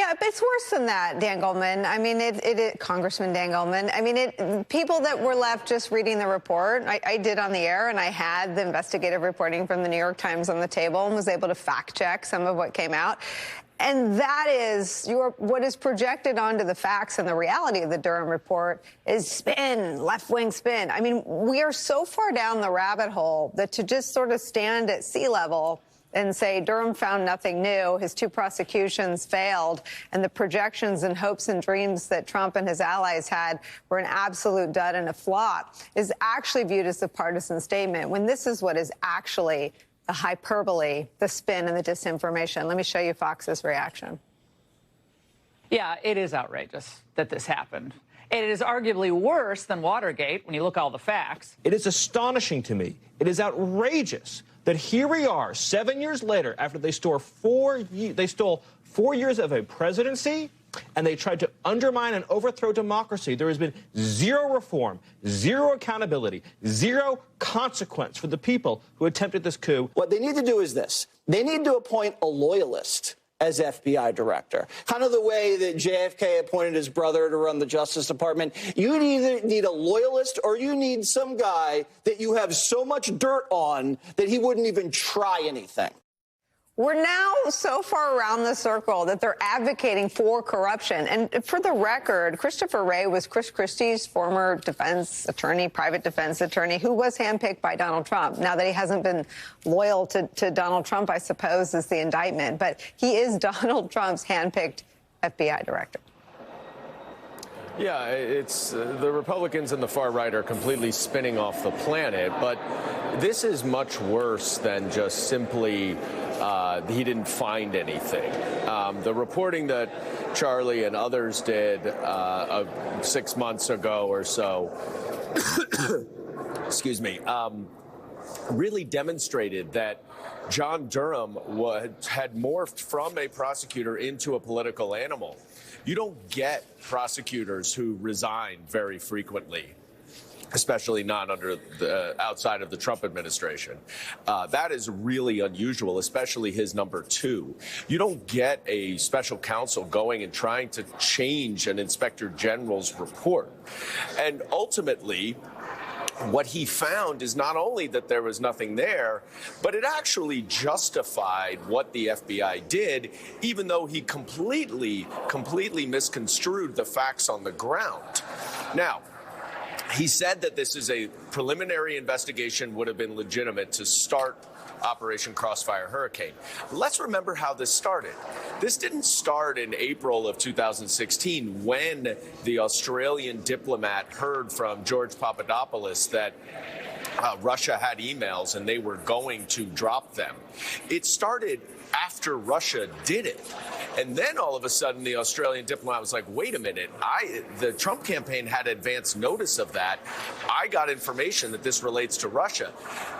Yeah, but it's worse than that, Dan Goldman. I mean, Congressman Dan Goldman. I mean, people that were left just reading the report, I did on the air, and I had the investigative reporting from the New York Times on the table and was able to fact check some of what came out. And that is what is projected onto the facts, and the reality of the Durham report is spin, left-wing spin. I mean, we are so far down the rabbit hole that to just sort of stand at sea level and say Durham found nothing new, his two prosecutions failed, and the projections and hopes and dreams that Trump and his allies had were an absolute dud and a flop, is actually viewed as a partisan statement, when this is what is actually the hyperbole, the spin, and the disinformation. Let me show you Fox's reaction. Yeah, it is outrageous that this happened. And it is arguably worse than Watergate when you look at all the facts. It is astonishing to me. It is outrageous that here we are 7 years later after they stole 4 years of a presidency, and they tried to undermine and overthrow democracy. There has been zero reform, zero accountability, zero consequence for the people who attempted this coup. What they need to do is this. They need to appoint a loyalist as FBI director, kind of the way that JFK appointed his brother to run the Justice Department. You either need a loyalist or you need some guy that you have so much dirt on that he wouldn't even try anything. We're now so far around the circle that they're advocating for corruption. And for the record, Christopher Wray was Chris Christie's former defense attorney, private defense attorney, who was handpicked by Donald Trump. Now that he hasn't been loyal to Donald Trump, I suppose, is the indictment. But he is Donald Trump's handpicked FBI director. Yeah, it's the Republicans and the far right are completely spinning off the planet. But this is much worse than just simply he didn't find anything. The reporting that Charlie and others did 6 months ago or so, excuse me, really demonstrated that John Durham had morphed from a prosecutor into a political animal. You don't get prosecutors who resign very frequently, especially not outside of the Trump administration. That is really unusual, especially his number two. You don't get a special counsel going and trying to change an inspector general's report. And ultimately, what he found is not only that there was nothing there, but it actually justified what the FBI did, even though he completely misconstrued the facts on the ground. Now, he said that this is a preliminary investigation, would have been legitimate to start Operation Crossfire Hurricane. Let's remember how this started. This didn't start in April of 2016 when the Australian diplomat heard from George Papadopoulos that Russia had emails and they were going to drop them. It started after Russia did it. And then all of a sudden, the Australian diplomat was like, wait a minute, the Trump campaign had advance notice of that. I got information that this relates to Russia.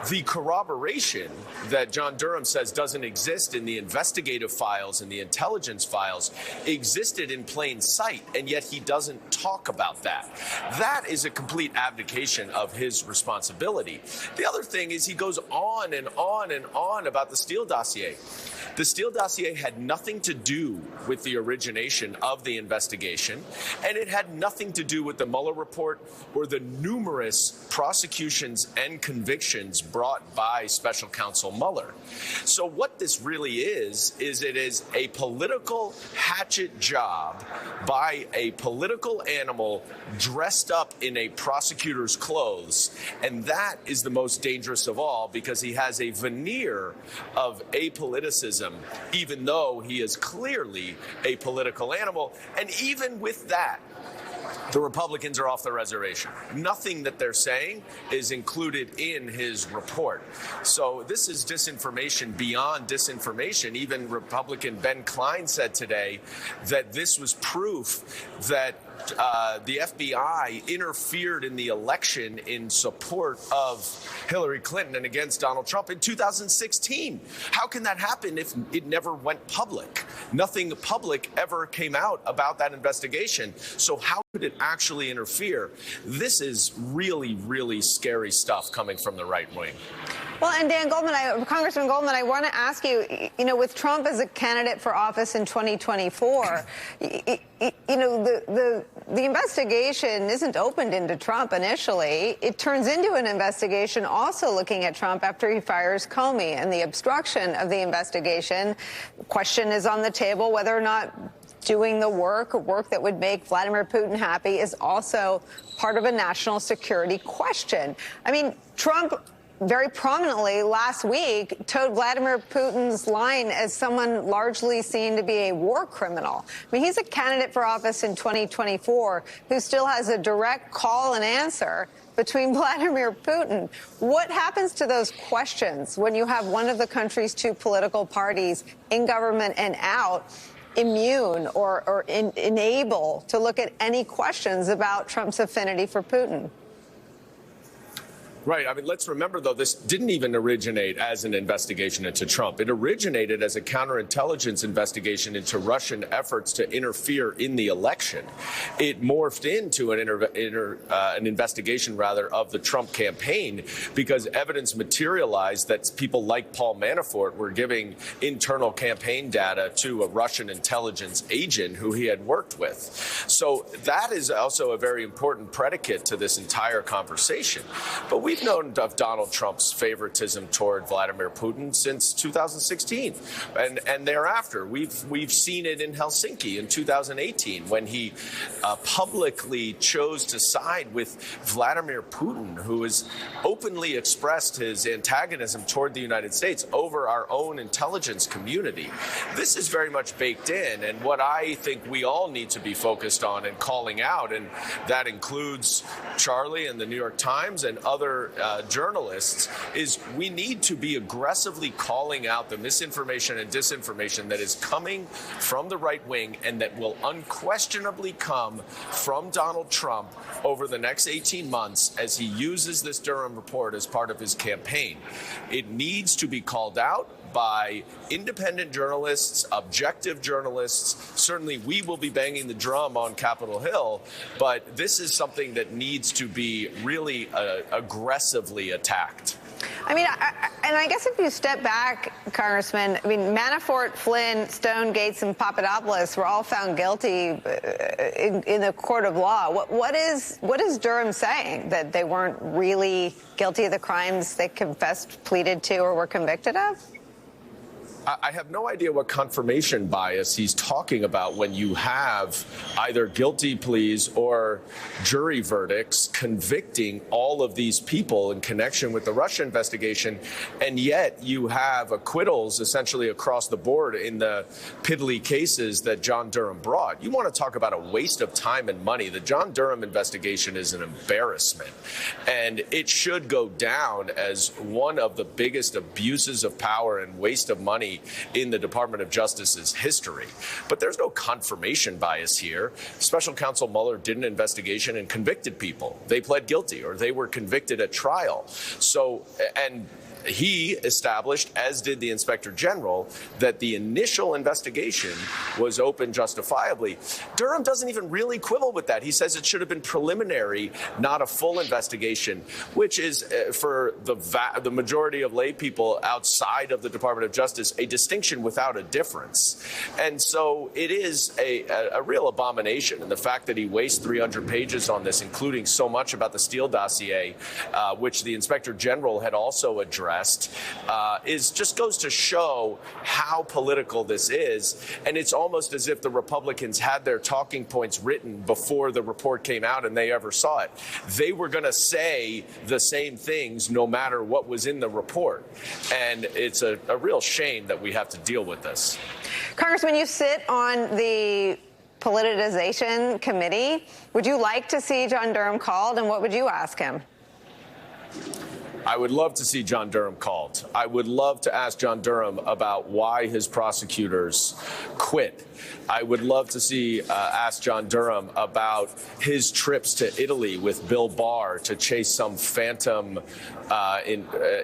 The corroboration that John Durham says doesn't exist in the investigative files and the intelligence files existed in plain sight, and yet he doesn't talk about that. That is a complete abdication of his responsibility. The other thing is he goes on and on and on about the Steele dossier. The Steele dossier had nothing to do with the origination of the investigation, and it had nothing to do with the Mueller report or the numerous prosecutions and convictions brought by Special Counsel Mueller. So what this really is it is a political hatchet job by a political animal dressed up in a prosecutor's clothes, and that is the most dangerous of all because he has a veneer of apoliticism, even though he is clearly a political animal. And even with that, the Republicans are off the reservation. Nothing that they're saying is included in his report. So this is disinformation beyond disinformation. Even Republican Ben Klein said today that this was proof that the FBI interfered in the election in support of Hillary Clinton and against Donald Trump in 2016. How can that happen if it never went public? Nothing public ever came out about that investigation. So how could it actually interfere? This is really, really scary stuff coming from the right wing. Well, and Dan Goldman, Congressman Goldman, I want to ask you, with Trump as a candidate for office in 2024, the investigation isn't opened into Trump initially. It turns into an investigation also looking at Trump after he fires Comey and the obstruction of the investigation. The question is on the table whether or not doing the work that would make Vladimir Putin happy is also part of a national security question. I mean, Trump very prominently last week towed Vladimir Putin's line as someone largely seen to be a war criminal. I mean, he's a candidate for office in 2024 who still has a direct call and answer between Vladimir Putin. What happens to those questions when you have one of the country's two political parties in government and out immune or unable to look at any questions about Trump's affinity for Putin? Right. I mean, let's remember, though, this didn't even originate as an investigation into Trump. It originated as a counterintelligence investigation into Russian efforts to interfere in the election. It morphed into an investigation, rather, of the Trump campaign because evidence materialized that people like Paul Manafort were giving internal campaign data to a Russian intelligence agent who he had worked with. So that is also a very important predicate to this entire conversation. But we've known of Donald Trump's favoritism toward Vladimir Putin since 2016 and thereafter. We've seen it in Helsinki in 2018 when he publicly chose to side with Vladimir Putin, who has openly expressed his antagonism toward the United States over our own intelligence community. This is very much baked in, and what I think we all need to be focused on and calling out, and that includes Charlie and the New York Times and other journalists, is we need to be aggressively calling out the misinformation and disinformation that is coming from the right wing and that will unquestionably come from Donald Trump over the next 18 months as he uses this Durham report as part of his campaign. It needs to be called out by independent journalists, objective journalists. Certainly we will be banging the drum on Capitol Hill, but this is something that needs to be really aggressively attacked. I mean, I guess if you step back, Congressman, I mean, Manafort, Flynn, Stone, Gates, and Papadopoulos were all found guilty in the court of law. What is Durham saying? That they weren't really guilty of the crimes they confessed, pleaded to, or were convicted of? I have no idea what confirmation bias he's talking about when you have either guilty pleas or jury verdicts convicting all of these people in connection with the Russia investigation, and yet you have acquittals essentially across the board in the piddly cases that John Durham brought. You want to talk about a waste of time and money. The John Durham investigation is an embarrassment, and it should go down as one of the biggest abuses of power and waste of money in the Department of Justice's history. But there's no confirmation bias here. Special Counsel Mueller did an investigation and convicted people. They pled guilty or they were convicted at trial. So, and he established, as did the Inspector General, that the initial investigation was open justifiably. Durham doesn't even really quibble with that. He says it should have been preliminary, not a full investigation, which is, for the majority of lay people outside of the Department of Justice, a distinction without a difference. And so it is a real abomination. And the fact that he wastes 300 pages on this, including so much about the Steele dossier, which the Inspector General had also addressed, just goes to show how political this is. And it's almost as if the Republicans had their talking points written before the report came out and they ever saw it. They were going to say the same things no matter what was in the report. And it's a real shame that we have to deal with this. Congressman, you sit on the politicization committee. Would you like to see John Durham called, and what would you ask him? I would love to see John Durham called. I would love to ask John Durham about why his prosecutors quit. I would love to see ask John Durham about his trips to Italy with Bill Barr to chase some phantom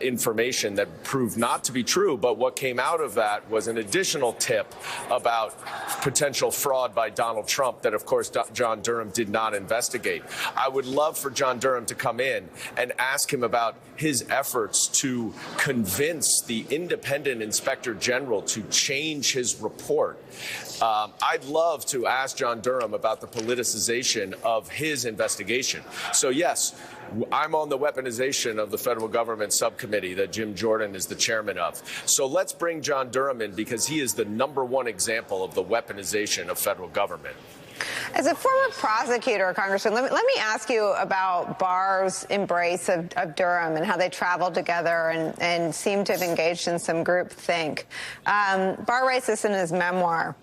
information that proved not to be true. But what came out of that was an additional tip about potential fraud by Donald Trump that, of course, John Durham did not investigate. I would love for John Durham to come in and ask him about his his efforts to convince the independent inspector general to change his report. I'd love to ask John Durham about the politicization of his investigation. So, yes, I'm on the weaponization of the federal government subcommittee that Jim Jordan is the chairman of. So let's bring John Durham in because he is the #1 example of the weaponization of federal government. As a former prosecutor, Congressman, let me ask you about Barr's embrace of Durham and how they traveled together and seemed to have engaged in some group think. Barr writes this in his memoir.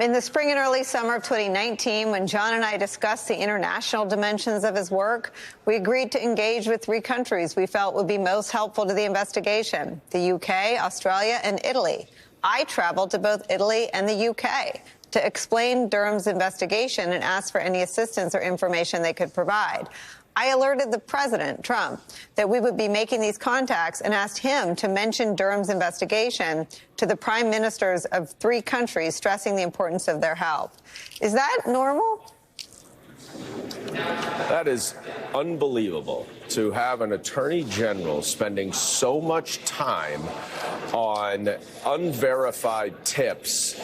In the spring and early summer of 2019, when John and I discussed the international dimensions of his work, we agreed to engage with 3 countries we felt would be most helpful to the investigation: the UK, Australia, and Italy. I traveled to both Italy and the UK to explain Durham's investigation and ask for any assistance or information they could provide. I alerted the president, Trump, that we would be making these contacts and asked him to mention Durham's investigation to the prime ministers of 3 countries, stressing the importance of their help. Is that normal? That is unbelievable to have an attorney general spending so much time on unverified tips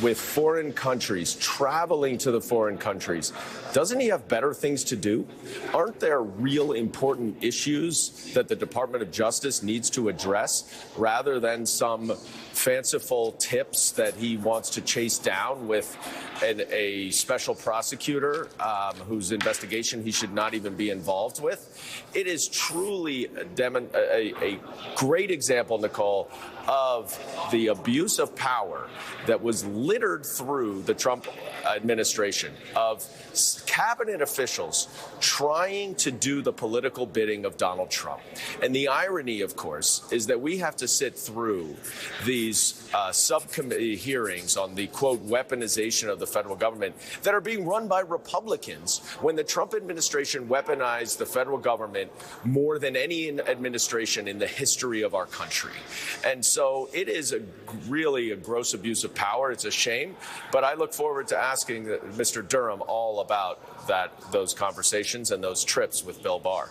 with foreign countries, traveling to the foreign countries. Doesn't he have better things to do? Aren't there real important issues that the Department of Justice needs to address rather than some fanciful tips that he wants to chase down with a special prosecutor whose investigation he should not even be involved with? It is truly a great example, Nicole, of the abuse of power that was littered through the Trump administration, of cabinet officials trying to do the political bidding of Donald Trump. And the irony, of course, is that we have to sit through these subcommittee hearings on the, quote, weaponization of the federal government that are being run by Republicans when the Trump administration weaponized the federal government more than any administration in the history of our country. And so it is really a gross abuse of power. It's a shame. But I look forward to asking Mr. Durham all about those conversations and those trips with Bill Barr.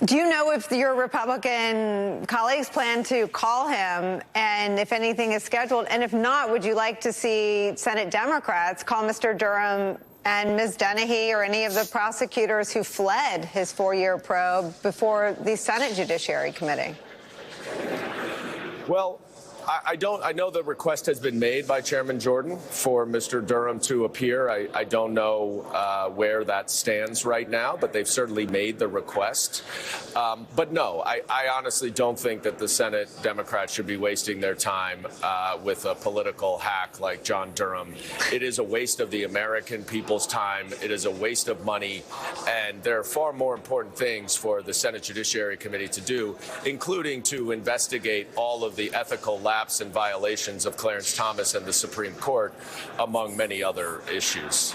Do you know if your Republican colleagues plan to call him and if anything is scheduled? And if not, would you like to see Senate Democrats call Mr. Durham and Ms. Dennehy or any of the prosecutors who fled his 4-year probe before the Senate Judiciary Committee? Well, I know the request has been made by Chairman Jordan for Mr. Durham to appear. I don't know where that stands right now, but they've certainly made the request. But no, I honestly don't think that the Senate Democrats should be wasting their time with a political hack like John Durham. It is a waste of the American people's time. It is a waste of money. And there are far more important things for the Senate Judiciary Committee to do, including to investigate all of the ethical lapses and violations of Clarence Thomas and the Supreme Court, among many other issues.